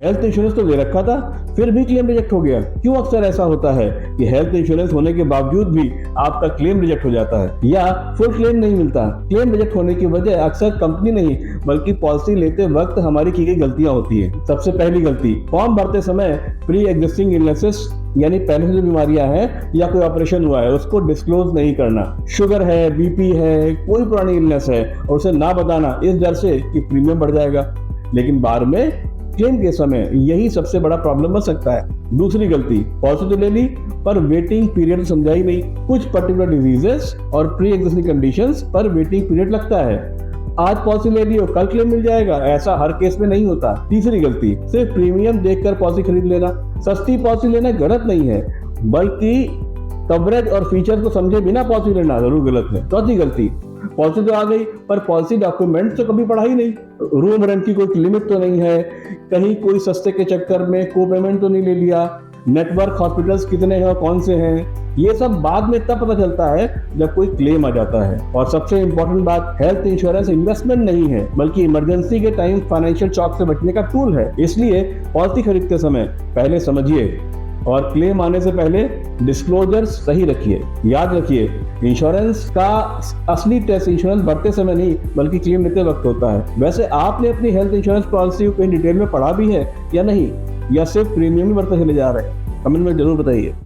Health insurance तो ले रखा था, फिर भी क्लेम रिजेक्ट हो गया। क्यों अक्सर ऐसा होता है कि हेल्थ इंश्योरेंस होने के बावजूद भी आपका क्लेम रिजेक्ट हो जाता है या फुल क्लेम नहीं मिलता? क्लेम रिजेक्ट होने की वजह अक्सर कंपनी नहीं बल्कि पॉलिसी लेते वक्त हमारी की गई गलतियां होती है। सबसे पहली गलती, फॉर्म भरते समय प्री एग्जिस्टिंग इलनेसेस यानी पहले से जो बीमारियां हैं या कोई ऑपरेशन हुआ है उसको डिस्क्लोज नहीं करना। शुगर है, बीपी है, कोई पुरानी इलनेस है और उसे ना बताना इस डर से कि प्रीमियम बढ़ जाएगा, लेकिन बाद में क्लेम के समय यही सबसे बड़ा प्रॉब्लम बन सकता है। दूसरी गलती, पॉलिसी तो ले ली पर वेटिंग पीरियड समझाई नहीं। कुछ पर्टिकुलर डिजीजेस और प्री एग्जिस्टिंग कंडीशंस पर वेटिंग पीरियड लगता है। आज पॉलिसी ले ली और कल क्लेम मिल जाएगा, ऐसा हर केस में नहीं होता। तीसरी गलती, सिर्फ प्रीमियम देखकर पॉलिसी खरीद लेना। सस्ती पॉलिसी लेना गलत नहीं है, बल्कि कवरेज और फीचर को समझे बिना पॉलिसी लेना जरूर गलत है। चौथी गलती, पॉलिसी तो आ गई पर पॉलिसी डॉक्यूमेंट तो कभी पढ़ा ही नहीं। रूम रेंट की कोई लिमिट तो नहीं है, कहीं कोई सस्ते के चक्कर में को पेमेंट तो नहीं ले लिया, नेटवर्क हॉस्पिटल्स कितने हैं और कौन से हैं, ये सब बाद में तब पता चलता है जब कोई क्लेम आ जाता है। और सबसे इंपॉर्टेंट बात, हेल्थ इंश्योरेंस इन्वेस्टमेंट नहीं है बल्कि इमरजेंसी के टाइम फाइनेंशियल शॉक से बचने का टूल है। इसलिए पॉलिसी खरीदते समय पहले समझिए और क्लेम आने से पहले डिस्क्लोजर सही रखिए। याद रखिए, इंश्योरेंस का असली टेस्ट इंश्योरेंस भरते समय नहीं बल्कि क्लेम लेते वक्त होता है। वैसे आपने अपनी हेल्थ इंश्योरेंस पॉलिसी को इन डिटेल में पढ़ा भी है या नहीं, या सिर्फ प्रीमियम ही भरते चले जा रहे हैं? कमेंट में जरूर बताइए।